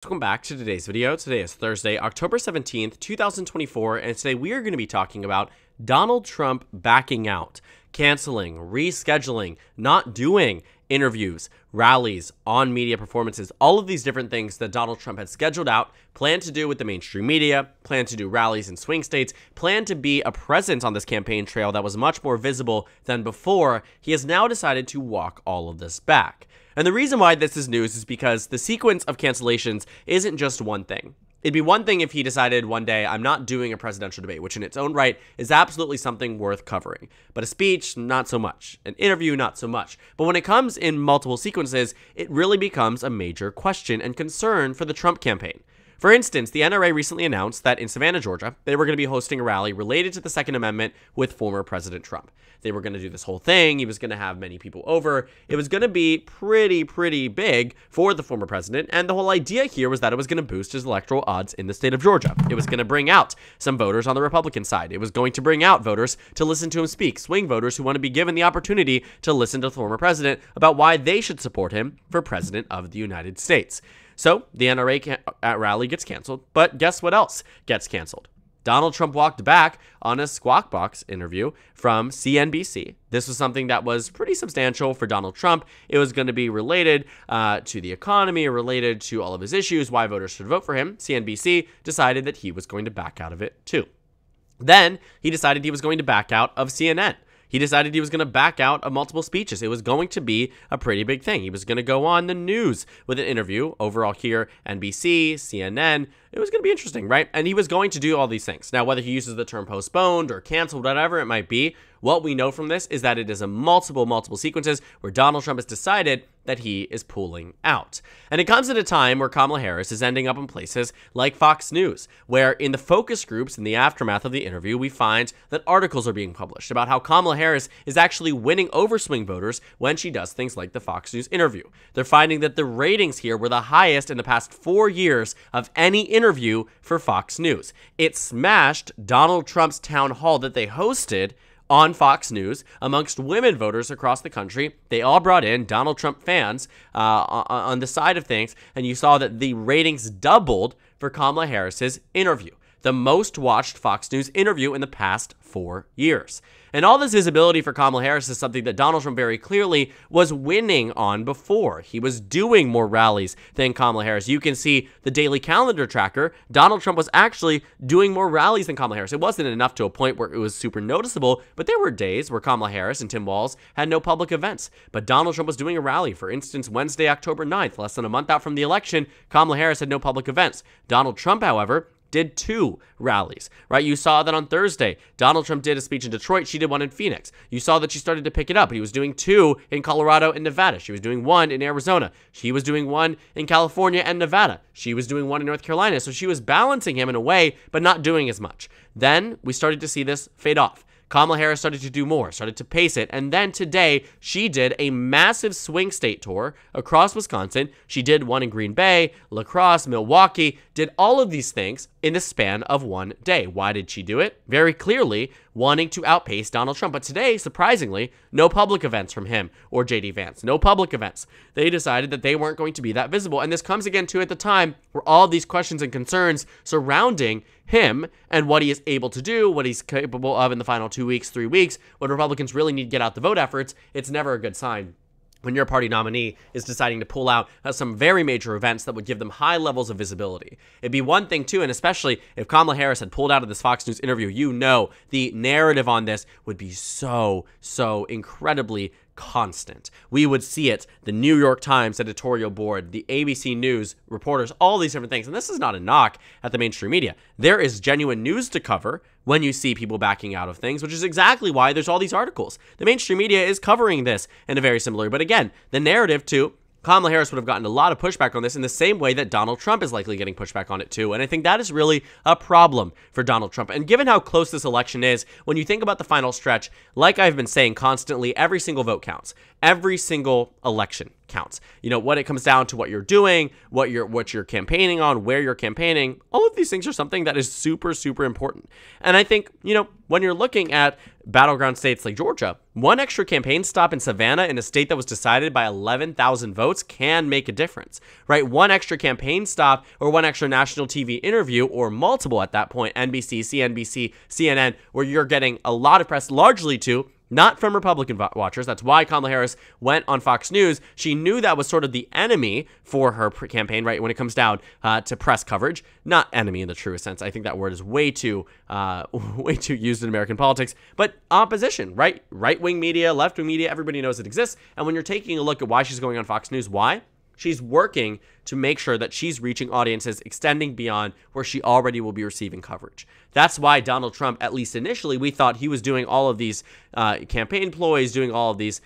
Welcome back to today's video. Today is Thursday, October 17th, 2024, and today we are going to be talking about Donald Trump backing out, canceling, rescheduling, not doing interviews, rallies, on media performances, all of these different things that Donald Trump had scheduled out, planned to do with the mainstream media, planned to do rallies in swing states, planned to be a presence on this campaign trail that was much more visible than before. He has now decided to walk all of this back. And the reason why this is news is because the sequence of cancellations isn't just one thing. It'd be one thing if he decided one day, I'm not doing a presidential debate, which in its own right is absolutely something worth covering. But a speech, not so much. An interview, not so much. But when it comes in multiple sequences, it really becomes a major question and concern for the Trump campaign. For instance, the NRA recently announced that in Savannah, Georgia, they were going to be hosting a rally related to the Second Amendment with former President Trump. They were going to do this whole thing. He was going to have many people over. It was going to be pretty big for the former president. And the whole idea here was that it was going to boost his electoral odds in the state of Georgia. It was going to bring out some voters on the Republican side. It was going to bring out voters to listen to him speak, swing voters who want to be given the opportunity to listen to the former president about why they should support him for president of the United States. So the NRA rally gets canceled, but guess what else gets canceled? Donald Trump walked back on a Squawk Box interview from CNBC. This was something that was pretty substantial for Donald Trump. It was going to be related to the economy, related to all of his issues, why voters should vote for him. CNBC decided that he was going to back out of it too. Then he decided he was going to back out of CNN. He decided he was going to back out of multiple speeches. It was going to be a pretty big thing. He was going to go on the news with an interview overall here, NBC, CNN. It was going to be interesting, right? And he was going to do all these things. Now, whether he uses the term postponed or canceled, whatever it might be, what we know from this is that it is a multiple sequences where Donald Trump has decided that he is pulling out. And it comes at a time where Kamala Harris is ending up in places like Fox News, where in the focus groups in the aftermath of the interview, we find that articles are being published about how Kamala Harris is actually winning over swing voters when she does things like the Fox News interview. They're finding that the ratings here were the highest in the past 4 years of any interview for Fox News. It smashed Donald Trump's town hall that they hosted on Fox News amongst women voters across the country. They all brought in Donald Trump fans on the side of things, and you saw that the ratings doubled for Kamala Harris's interview, the most watched Fox News interview in the past 4 years. And all this visibility for Kamala Harris is something that Donald Trump very clearly was winning on before. He was doing more rallies than Kamala Harris. You can see the daily calendar tracker. Donald Trump was actually doing more rallies than Kamala Harris. It wasn't enough to a point where it was super noticeable, but there were days where Kamala Harris and Tim Walz had no public events. But Donald Trump was doing a rally. For instance, Wednesday, October 9th, less than a month out from the election, Kamala Harris had no public events. Donald Trump, however, did 2 rallies, right? You saw that on Thursday. Donald Trump did a speech in Detroit. She did one in Phoenix. You saw that she started to pick it up. He was doing 2 in Colorado and Nevada. She was doing 1 in Arizona. She was doing 1 in California and Nevada. She was doing 1 in North Carolina. So she was balancing him in a way, but not doing as much. Then we started to see this fade off. Kamala Harris started to do more, started to pace it, and then today she did a massive swing state tour across Wisconsin. She did 1 in Green Bay, La Crosse, Milwaukee, did all of these things in the span of 1 day. Why did she do it? Very clearly wanting to outpace Donald Trump. But today, surprisingly, no public events from him or JD Vance. No public events. They decided that they weren't going to be that visible. And this comes again too at the time where all these questions and concerns surrounding him and what he is able to do, what he's capable of in the final 2 weeks, 3 weeks, when Republicans really need to get out the vote efforts, it's never a good sign when your party nominee is deciding to pull out some very major events that would give them high levels of visibility. It'd be one thing too, and especially if Kamala Harris had pulled out of this Fox News interview, you know the narrative on this would be so incredibly constant. We would see it, the New York Times editorial board, the ABC News reporters, all these different things. And this is not a knock at the mainstream media. There is genuine news to cover when you see people backing out of things, which is exactly why there's all these articles. The mainstream media is covering this in a very similar, but again, the narrative too, Kamala Harris would have gotten a lot of pushback on this in the same way that Donald Trump is likely getting pushback on it too. And I think that is really a problem for Donald Trump. And given how close this election is, when you think about the final stretch, like I've been saying constantly, every single vote counts. Every single election counts. When it comes down to what you're doing, what you're campaigning on, where you're campaigning, all of these things are something that is super, super important. And I think, when you're looking at battleground states like Georgia, one extra campaign stop in Savannah in a state that was decided by 11,000 votes can make a difference, right? One extra campaign stop or one extra national TV interview, or multiple at that point, NBC, CNBC, CNN, where you're getting a lot of press, largely not from Republican watchers. That's why Kamala Harris went on Fox News. She knew that was sort of the enemy for her campaign, right? When it comes down to press coverage, not enemy in the truest sense. I think that word is way too used in American politics. But opposition, right? Right-wing media, left-wing media, everybody knows it exists. And when you're taking a look at why she's going on Fox News, why? She's working to make sure that she's reaching audiences extending beyond where she already will be receiving coverage. That's why Donald Trump, at least initially, we thought he was doing all of these campaign ploys, doing all of these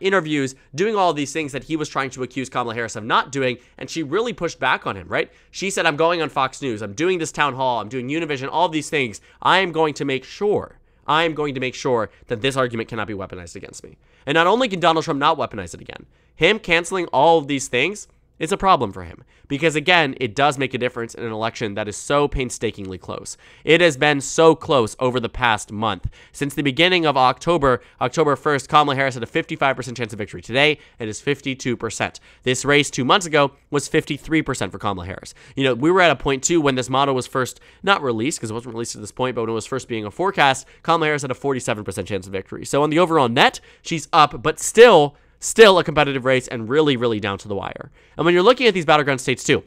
interviews, doing all of these things that he was trying to accuse Kamala Harris of not doing, and she really pushed back on him, right? She said, I'm going on Fox News, I'm doing this town hall, I'm doing Univision, all of these things. I am going to make sure that this argument cannot be weaponized against me. And not only can Donald Trump not weaponize it again, him canceling all of these things is a problem for him. Because again, it does make a difference in an election that is so painstakingly close. It has been so close over the past month. Since the beginning of October 1st, Kamala Harris had a 55% chance of victory. Today, it is 52%. This race 2 months ago was 53% for Kamala Harris. We were at a point too when this model was first not released, because it wasn't released at this point, but when it was first being a forecast, Kamala Harris had a 47% chance of victory. So on the overall net, she's up, but still a competitive race and really, really down to the wire. And when you're looking at these battleground states too,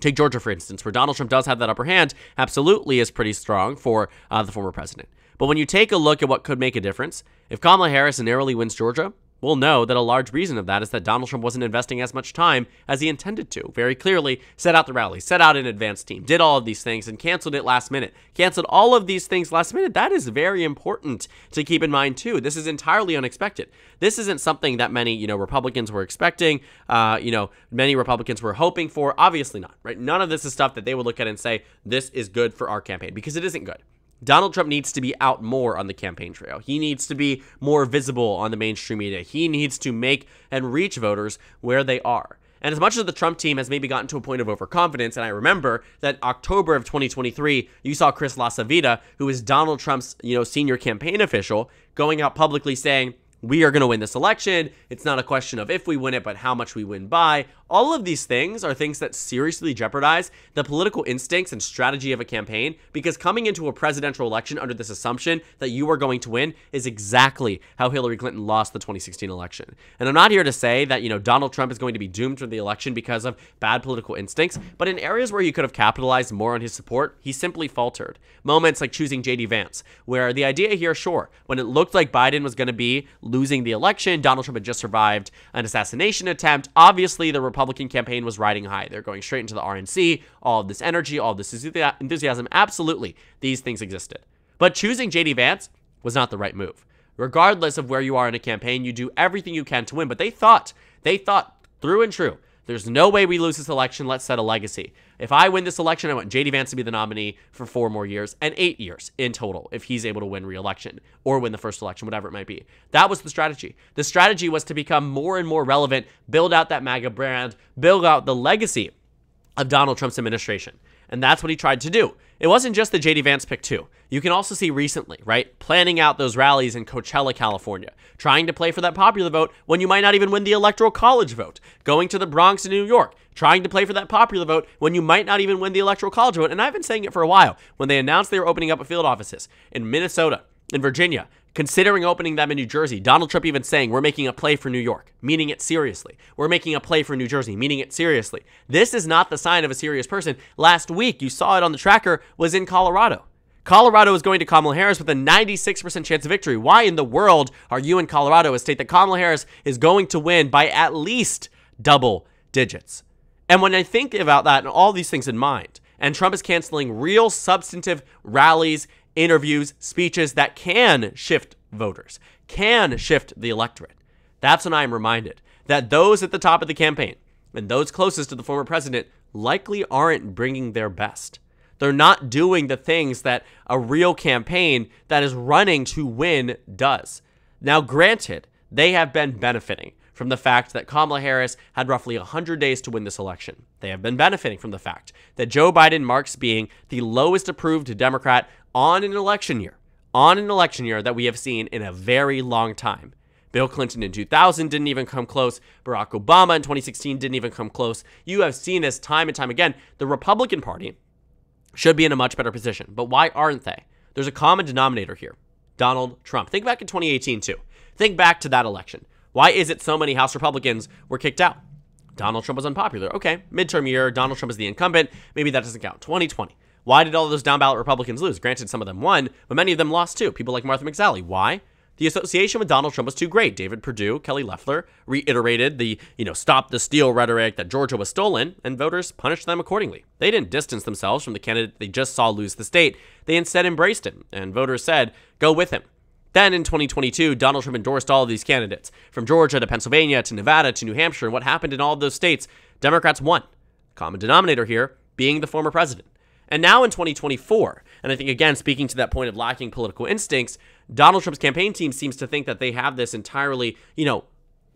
take Georgia, for instance, where Donald Trump does have that upper hand, absolutely is pretty strong for the former president. But when you take a look at what could make a difference, if Kamala Harris narrowly wins Georgia, we'll know that a large reason of that is that Donald Trump wasn't investing as much time as he intended to. Very clearly set out the rally, set out an advance team, did all of these things, and canceled it last minute. Canceled all of these things last minute. That is very important to keep in mind, too. This is entirely unexpected. This isn't something that many, Republicans were expecting, many Republicans were hoping for. Obviously not, right? None of this is stuff that they would look at and say, this is good for our campaign, because it isn't good. Donald Trump needs to be out more on the campaign trail. He needs to be more visible on the mainstream media. He needs to make and reach voters where they are. And as much as the Trump team has maybe gotten to a point of overconfidence, and I remember that October of 2023, you saw Chris LaSavita, who is Donald Trump's, senior campaign official, going out publicly saying, we are going to win this election. It's not a question of if we win it, but how much we win by. All of these things are things that seriously jeopardize the political instincts and strategy of a campaign, because coming into a presidential election under this assumption that you are going to win is exactly how Hillary Clinton lost the 2016 election. And I'm not here to say that, Donald Trump is going to be doomed for the election because of bad political instincts, but in areas where he could have capitalized more on his support, he simply faltered. Moments like choosing J.D. Vance, where the idea here, sure, when it looked like Biden was going to be losing the election, Donald Trump had just survived an assassination attempt. Obviously, the Republican campaign was riding high. They're going straight into the RNC, all of this energy, all of this enthusiasm. Absolutely, these things existed. But choosing J.D. Vance was not the right move. Regardless of where you are in a campaign, you do everything you can to win. But they thought through and true, there's no way we lose this election. Let's set a legacy. If I win this election, I want J.D. Vance to be the nominee for 4 more years and 8 years in total if he's able to win re-election or win the first election, whatever it might be. That was the strategy. The strategy was to become more and more relevant, build out that MAGA brand, build out the legacy of Donald Trump's administration. And that's what he tried to do. It wasn't just the J.D. Vance pick, too. You can also see recently, right, planning out those rallies in Coachella, California, trying to play for that popular vote when you might not even win the Electoral College vote, going to the Bronx in New York, trying to play for that popular vote when you might not even win the Electoral College vote. And I've been saying it for a while. When they announced they were opening up field offices in Minnesota, in Virginia, considering opening them in New Jersey, Donald Trump even saying, we're making a play for New York, meaning it seriously. We're making a play for New Jersey, meaning it seriously. This is not the sign of a serious person. Last week, you saw it on the tracker, was in Colorado. Colorado is going to Kamala Harris with a 96% chance of victory. Why in the world are you in Colorado, a state that Kamala Harris is going to win by at least double digits? And when I think about that and all these things in mind, and Trump is canceling real substantive rallies, interviews, speeches that can shift voters, can shift the electorate, that's when I am reminded that those at the top of the campaign and those closest to the former president likely aren't bringing their best. They're not doing the things that a real campaign that is running to win does. Now, granted, They have been benefiting from the fact that Kamala Harris had roughly 100 days to win this election. They have been benefiting from the fact that Joe Biden marks being the lowest approved Democrat on an election year that we have seen in a very long time. Bill Clinton in 2000 didn't even come close. Barack Obama in 2016 didn't even come close. You have seen this time and time again. The Republican Party should be in a much better position. But why aren't they? There's a common denominator here. Donald Trump. Think back in 2018 too. Think back to that election. Why is it so many House Republicans were kicked out? Donald Trump was unpopular. Okay, midterm year, Donald Trump is the incumbent. Maybe that doesn't count. 2020. Why did all those down-ballot Republicans lose? Granted, some of them won, but many of them lost too. People like Martha McSally. Why? The association with Donald Trump was too great. David Perdue, Kelly Loeffler reiterated the, stop the steal rhetoric that Georgia was stolen, and voters punished them accordingly. They didn't distance themselves from the candidate they just saw lose the state. They instead embraced him, and voters said, go with him. Then in 2022, Donald Trump endorsed all of these candidates, from Georgia to Pennsylvania to Nevada to New Hampshire, and what happened in all of those states? Democrats won. Common denominator here being the former president. And now in 2024, and I think, again, speaking to that point of lacking political instincts, Donald Trump's campaign team seems to think that they have this entirely,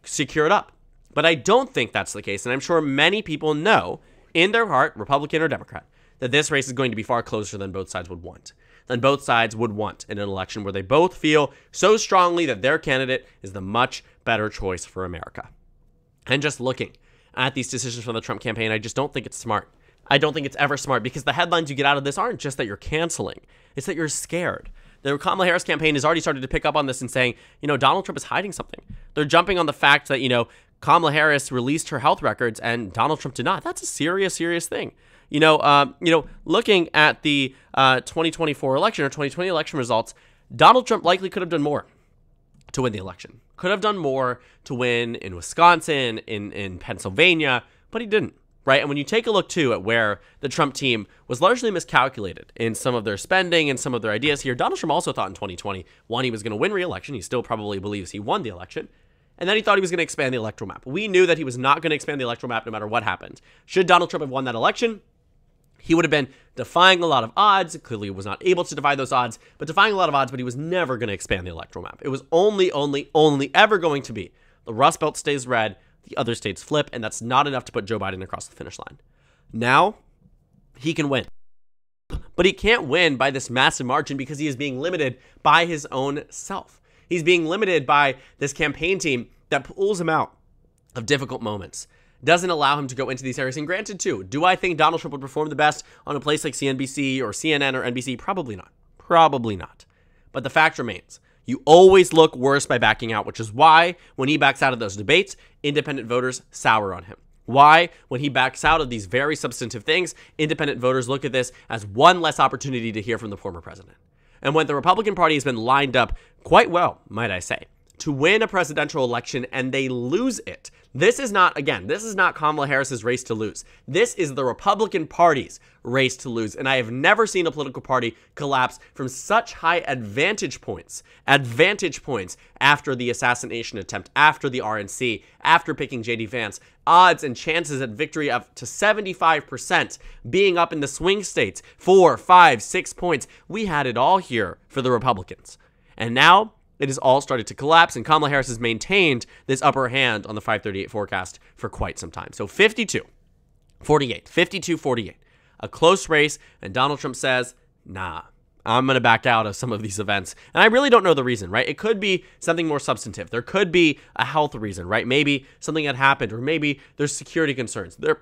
secured up. But I don't think that's the case, and I'm sure many people know in their heart, Republican or Democrat, that this race is going to be far closer than both sides would want. Than both sides would want in an election where they both feel so strongly that their candidate is the much better choice for America. And just looking at these decisions from the Trump campaign, I just don't think it's smart. I don't think it's ever smart, because the headlines you get out of this aren't just that you're canceling. It's that you're scared. The Kamala Harris campaign has already started to pick up on this and saying, Donald Trump is hiding something. They're jumping on the fact that, Kamala Harris released her health records and Donald Trump did not. That's a serious, serious thing. Looking at the 2024 election or 2020 election results, Donald Trump likely could have done more to win the election. Could have done more to win in Wisconsin, in Pennsylvania, but he didn't. Right? And when you take a look, too, at where the Trump team was largely miscalculated in some of their spending and some of their ideas here, Donald Trump also thought in 2020, one, he was going to win re-election. He still probably believes he won the election. And then he thought he was going to expand the electoral map. We knew that he was not going to expand the electoral map no matter what happened. Should Donald Trump have won that election, he would have been defying a lot of odds. Clearly, he was not able to defy those odds, but defying a lot of odds, but he was never going to expand the electoral map. It was only ever going to be the Rust Belt stays red, the other states flip, and that's not enough to put Joe Biden across the finish line. Now, he can win. But he can't win by this massive margin because he is being limited by his own self. He's being limited by this campaign team that pulls him out of difficult moments, doesn't allow him to go into these areas. And granted, too, do I think Donald Trump would perform the best on a place like CNBC or CNN or NBC? Probably not. Probably not. But the fact remains, you always look worse by backing out, which is why when he backs out of those debates, independent voters sour on him. Why, when he backs out of these very substantive things, independent voters look at this as one less opportunity to hear from the former president. And when the Republican Party has been lined up quite well, might I say, to win a presidential election and they lose it. This is not Kamala Harris's race to lose. This is the Republican Party's race to lose. And I have never seen a political party collapse from such high advantage points after the assassination attempt, after the RNC, after picking J.D. Vance, odds and chances at victory up to 75%, being up in the swing states, 4, 5, 6 points. We had it all here for the Republicans. And now it has all started to collapse, and Kamala Harris has maintained this upper hand on the 538 forecast for quite some time. So 52-48, 52-48, a close race, and Donald Trump says, nah, I'm going to back out of some of these events. And I really don't know the reason, right? It could be something more substantive. There could be a health reason, right? Maybe something had happened, or maybe there's security concerns. There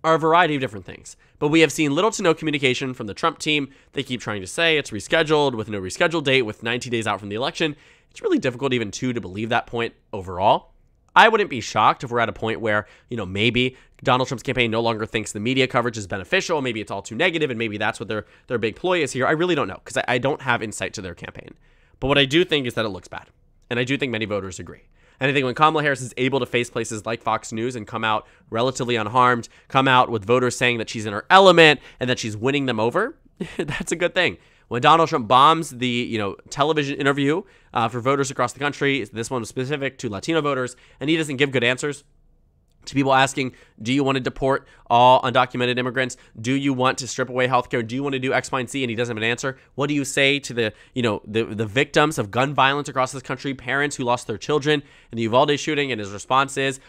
are a variety of different things. But we have seen little to no communication from the Trump team. They keep trying to say it's rescheduled with no rescheduled date with 90 days out from the election. It's really difficult even to believe that point overall. I wouldn't be shocked if we're at a point where, maybe Donald Trump's campaign no longer thinks the media coverage is beneficial. Maybe it's all too negative, and maybe that's what their big ploy is here. I really don't know, because I don't have insight to their campaign. But what I do think is that it looks bad. And I do think many voters agree. And I think when Kamala Harris is able to face places like Fox News and come out relatively unharmed, come out with voters saying that she's in her element and that she's winning them over, that's a good thing. When Donald Trump bombs the television interview for voters across the country, this one was specific to Latino voters, and he doesn't give good answers, to people asking, do you want to deport all undocumented immigrants? Do you want to strip away healthcare? Do you want to do X, Y, and Z? And he doesn't have an answer. What do you say to the victims of gun violence across this country, parents who lost their children in the Uvalde shooting? And his response is,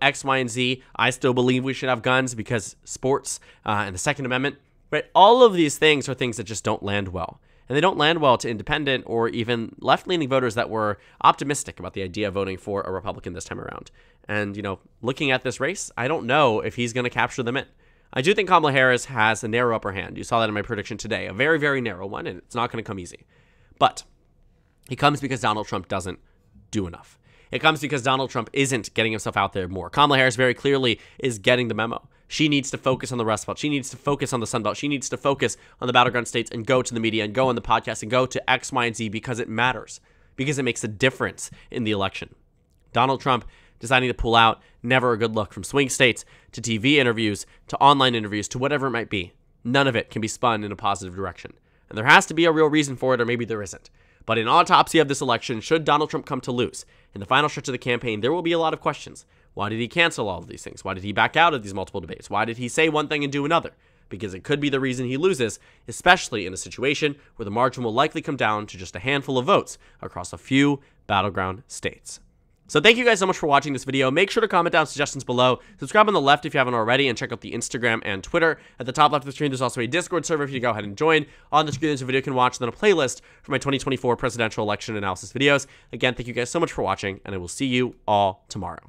X, Y, and Z. I still believe we should have guns because sports and the Second Amendment. Right? All of these things are things that just don't land well. And they don't land well to independent or even left-leaning voters that were optimistic about the idea of voting for a Republican this time around. And, looking at this race, I don't know if he's going to capture them in. I do think Kamala Harris has a narrow upper hand. You saw that in my prediction today, a very, very narrow one, and it's not going to come easy. But it comes because Donald Trump doesn't do enough. It comes because Donald Trump isn't getting himself out there more. Kamala Harris very clearly is getting the memo. She needs to focus on the Rust Belt. She needs to focus on the Sun Belt. She needs to focus on the battleground states and go to the media and go on the podcast and go to X, Y, and Z because it matters, because it makes a difference in the election. Donald Trump deciding to pull out, never a good look. From swing states to TV interviews to online interviews to whatever it might be. None of it can be spun in a positive direction. And there has to be a real reason for it, or maybe there isn't. But in autopsy of this election, should Donald Trump come to lose, in the final stretch of the campaign, there will be a lot of questions. Why did he cancel all of these things? Why did he back out of these multiple debates? Why did he say one thing and do another? Because it could be the reason he loses, especially in a situation where the margin will likely come down to just a handful of votes across a few battleground states. So thank you guys so much for watching this video. Make sure to comment down suggestions below. Subscribe on the left if you haven't already, and check out the Instagram and Twitter. At the top left of the screen, there's also a Discord server if you go ahead and join. On the screen, there's a video you can watch, and then a playlist for my 2024 presidential election analysis videos. Again, thank you guys so much for watching, and I will see you all tomorrow.